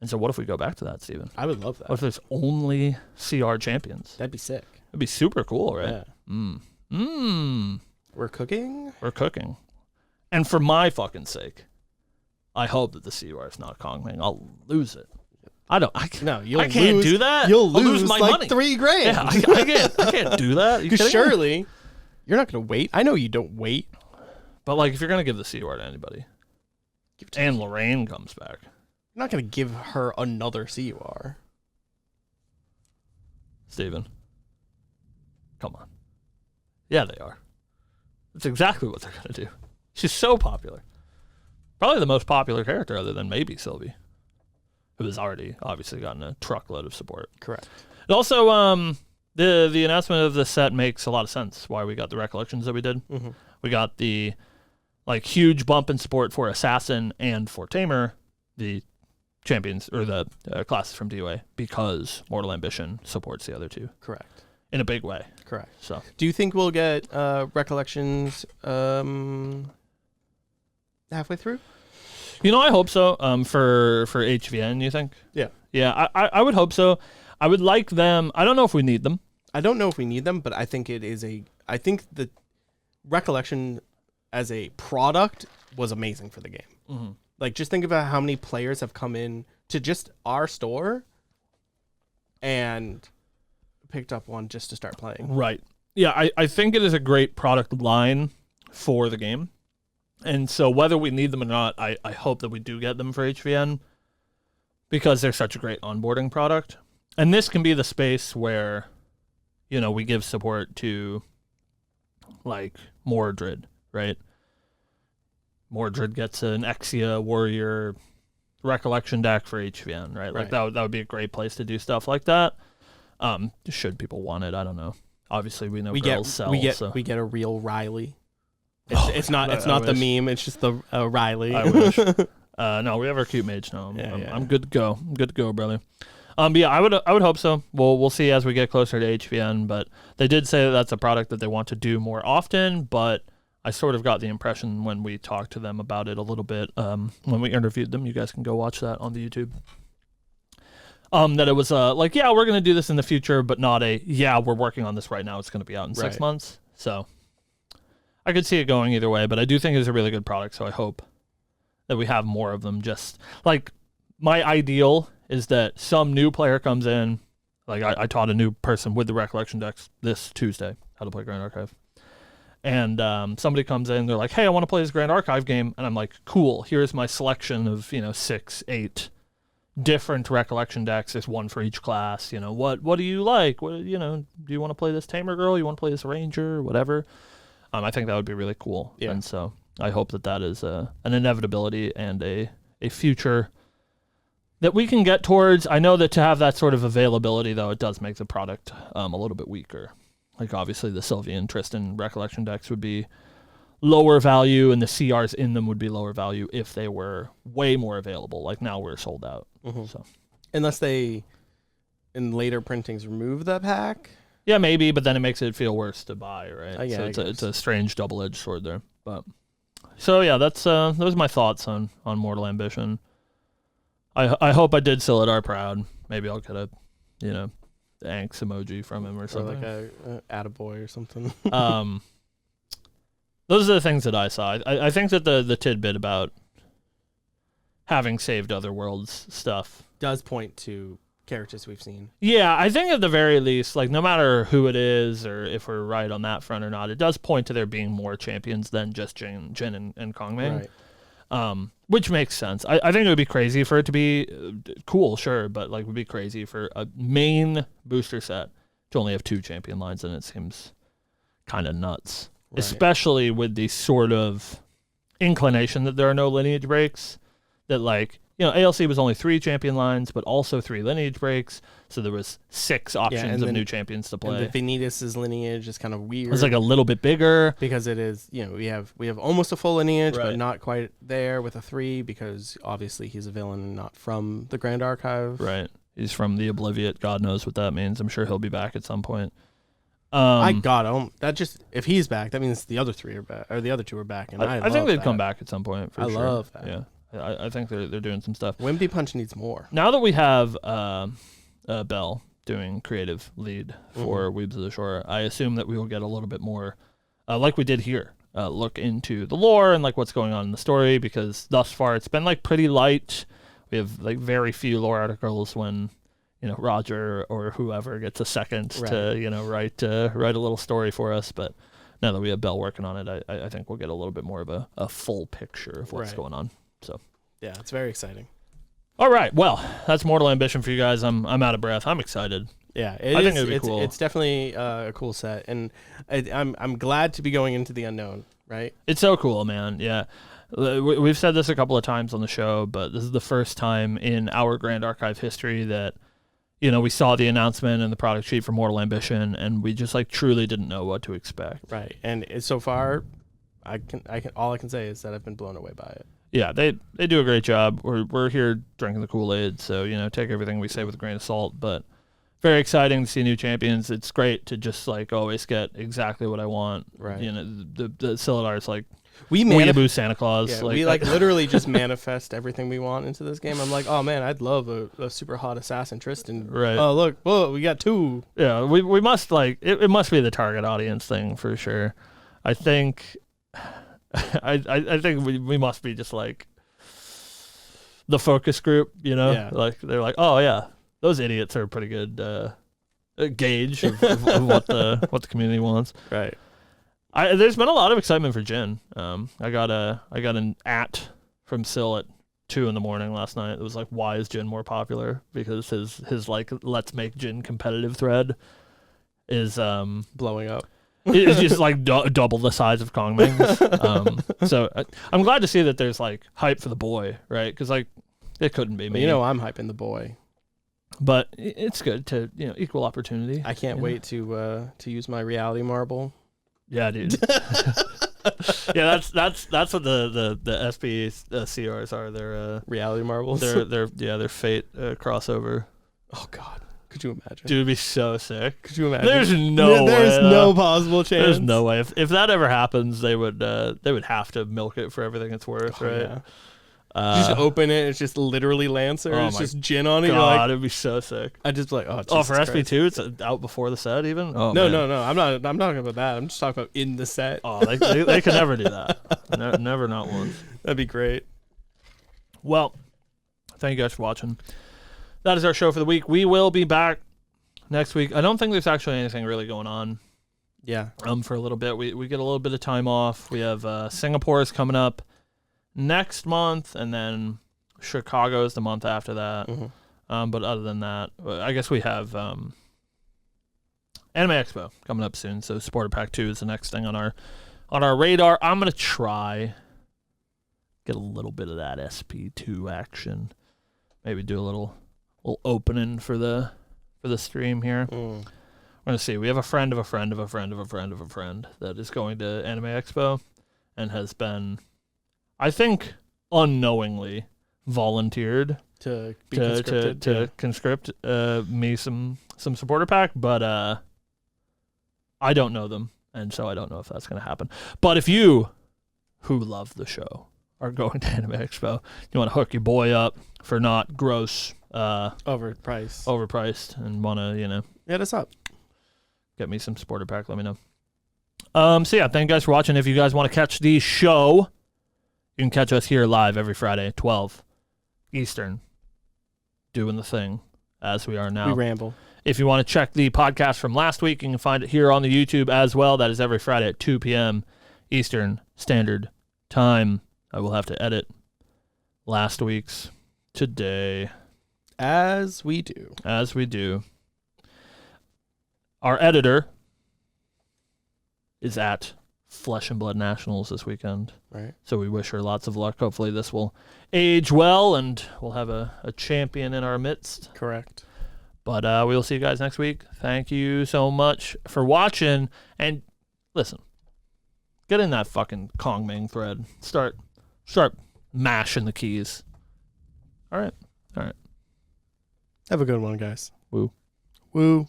And so what if we go back to that, Steven? I would love that. What if there's only CR champions? That'd be sick. It'd be super cool, right? Yeah. We're cooking. We're cooking. And for my fucking sake, I hope that the CUR is not a Kong thing. I'll lose it. I can't do that. You'll I'll lose my like money. $3,000. Yeah, I can't do that. You Because kidding me? surely you're not going to wait. I know you don't wait. But like, if you're gonna give the CUR to anybody, Give it to and Lorraine comes back, You're not going to give her another CUR. Steven, come on. Yeah, they are. That's exactly what they're gonna do. She's so popular. Probably the most popular character other than maybe Sylvie, who has already obviously gotten a truckload of support. Correct. And also, the announcement of the set makes a lot of sense. Why we got the recollections that we did. Mm-hmm. We got the like huge bump in support for Assassin and for Tamer, the champions or the classes from DOA, because Mortal Ambition supports the other two Correct. in a big way. Correct. So Do you think we'll get recollections halfway through? I hope so. For HVN, you think? Yeah. Yeah, I would hope so. I would like them. I don't know if we need them. I don't know if we need them, but I think I think the recollection as a product was amazing for the game. Mm-hmm. Like, just think about how many players have come in to just our store and picked up one just to start playing. Right. Yeah, I think it is a great product line for the game. And so whether we need them or not, I hope that we do get them for HVN because they're such a great onboarding product. And this can be the space where, we give support to, like, Mordred, right? Mordred gets an Exia Warrior Recollection deck for HVN, right? Like, that would be a great place to do stuff like that. Should people want it? I don't know. Obviously, we know girls sell. We get so. we get a real Riley. It's not the meme. It's just the Riley. I wish. No, we have our cute mage now. I'm good to go. I'm good to go, brother. But yeah, I would hope so. We'll see as we get closer to HVN. But they did say that that's a product that they want to do more often. But I sort of got the impression when we talked to them about it a little bit, when we interviewed them. You guys can go watch that on the YouTube. That it was like, yeah, we're gonna do this in the future, but not we're working on this right now. It's gonna be out in 6 months. So I could see it going either way, but I do think it's a really good product, so I hope that we have more of them. Just like my ideal is that some new player comes in, like I taught a new person with the recollection decks this Tuesday how to play Grand Archive. And somebody comes in, they're like, hey, I want to play this Grand Archive game. And I'm like, cool, here's my selection of, 6, 8 different recollection decks. There's one for each class. What do you like? What do you want to play this Tamer Girl? You want to play this Ranger? Whatever. I think that would be really cool. Yeah. And so I hope that is an inevitability and a future that we can get towards. I know that to have that sort of availability, though, it does make the product a little bit weaker. Like, obviously, the Sylvia and Tristan recollection decks would be lower value, and the CRs in them would be lower value if they were way more available. Like, now we're sold out. Mm-hmm. So, unless they, in later printings, remove that pack. Yeah, maybe, but then it makes it feel worse to buy, right? Yeah, so it's a strange double-edged sword there. But so yeah, that's those are my thoughts on Mortal Ambition. I hope I did Silidar proud. Maybe I'll get a the angst emoji from him or something. Or like a attaboy or something. Those are the things that I saw. I think that the tidbit about having saved Otherworlds stuff does point to characters we've seen. Yeah, I think at the very least, like no matter who it is or if we're right on that front or not, it does point to there being more champions than just Jin and Kong Ming. Right. Which makes sense. I think it would be crazy for it to be cool, sure, but like it would be crazy for a main booster set to only have 2 champion lines, and it seems kind of nuts. Right. Especially with the sort of inclination that there are no lineage breaks, that like, you know, ALC was only 3 champion lines, but also 3 lineage breaks, so there was 6 options of new champions to play. And the Vanitas' lineage is kind of weird. It's like a little bit bigger because it is, you know, we have almost a full lineage, Right. but not quite there with a 3 because obviously he's a villain, not from the Grand Archive. Right. He's from the Obliviate. God knows what that means. I'm sure he'll be back at some point. That just if he's back, that means the other 3 are back, or the other 2 are back, and I think they'd that. come back at some point. For I sure. love that. Yeah. I think they're doing some stuff. Wimpy Punch needs more. Now that we have Bell doing creative lead for Weebs of the Shore, I assume that we will get a little bit more, like we did here, look into the lore and like what's going on in the story, because thus far it's been like pretty light. We have like very few lore articles when, you know, Roger or whoever gets a second to, you know, write a little story for us. But now that we have Bell working on it, I think we'll get a little bit more of a full picture of what's going on. So yeah, it's very exciting. All right, well, that's Mortal Ambition for you guys. I'm out of breath. I'm excited. Yeah, I think it'd be cool. It's definitely a cool set, and I'm glad to be going into the unknown. Right? It's so cool, man. Yeah, we've said this a couple of times on the show, but this is the first time in our Grand Archive history that, you know, we saw the announcement and the product sheet for Mortal Ambition, and we just like truly didn't know what to expect. Right, and so far, all I can say is that I've been blown away by it. Yeah, they do a great job. We're here drinking the Kool-Aid, so, you know, take everything we say with a grain of salt, but very exciting to see new champions. It's great to just like always get exactly what I want. Right. You know, the Siladar's like we Weeaboo Santa Claus. Yeah, like, we like literally just manifest everything we want into this game. I'm like, oh man, I'd love a super hot assassin Tristan. Right. Oh look, whoa, we got 2. Yeah, we must like it must be the target audience thing for sure. I think I think we must be just like the focus group, you know? Yeah. Like they're like, oh yeah, those idiots are a pretty good gauge of what the community wants. Right. There's been a lot of excitement for Jin. I got an from Sil at 2 a.m. last night. It was like, why is Jin more popular? Because his like let's make Jin competitive thread is blowing up. It's just like double the size of Kong Ming's. So I'm glad to see that there's like hype for the boy, right? Because like it couldn't be me. But you know, I'm hyping the boy. But it's good to, you know, equal opportunity. I can't wait to use my reality marble. Yeah, dude. Yeah, that's what the SP CRs are. They're reality marbles. They're Fate crossover. Oh God. Could you imagine? Dude, it'd be so sick. Could you imagine? There's no way. There's no possible chance. There's no way. If that ever happens, they would have to milk it for everything it's worth, right? Yeah. You just open it, it's just literally Lancer. Oh it's my just Jin on it. God, You're like, it'd be so sick. I just like, Oh, for SP2, it's out before the set even? Oh, no, man. no. I'm not talking about that. I'm just talking about in the set. Oh, they could never do that. Never, not once. That'd be great. Well, thank you guys for watching. That is our show for the week. We will be back next week. I don't think there's actually anything really going on. Yeah. For a little bit. We get a little bit of time off. We have Singapore is coming up next month, and then Chicago is the month after that. Mm-hmm. But other than that, I guess we have Anime Expo coming up soon. So Supporter Pack 2 is the next thing on our radar. I'm gonna try get a little bit of that SP2 action. Maybe do a little opening for the stream here. We're gonna see. We have a friend of a friend of a friend of a friend of a friend that is going to Anime Expo and has been, I think, unknowingly volunteered to conscript me some supporter pack, but I don't know them, and so I don't know if that's going to happen. But if you, who love the show, are going to Anime Expo, you want to hook your boy up for not gross overpriced and want to, you know, hit us up, get me some supporter pack, let me know. So yeah, thank you guys for watching. If you guys want to catch the show, you can catch us here live every Friday at 12 Eastern, doing the thing. as we are now. We ramble. If you want to check the podcast from last week, you can find it here on the YouTube as well. That is every Friday at 2 p.m. Eastern Standard Time. I will have to edit last week's today. As we do. As we do. Our editor is at Flesh and Blood Nationals this weekend. Right. So we wish her lots of luck. Hopefully this will age well and we'll have a champion in our midst. Correct. But we'll see you guys next week. Thank you so much for watching. And listen, get in that fucking Kong Ming thread. Start mashing the keys. All right. Have a good one, guys. Woo. Woo.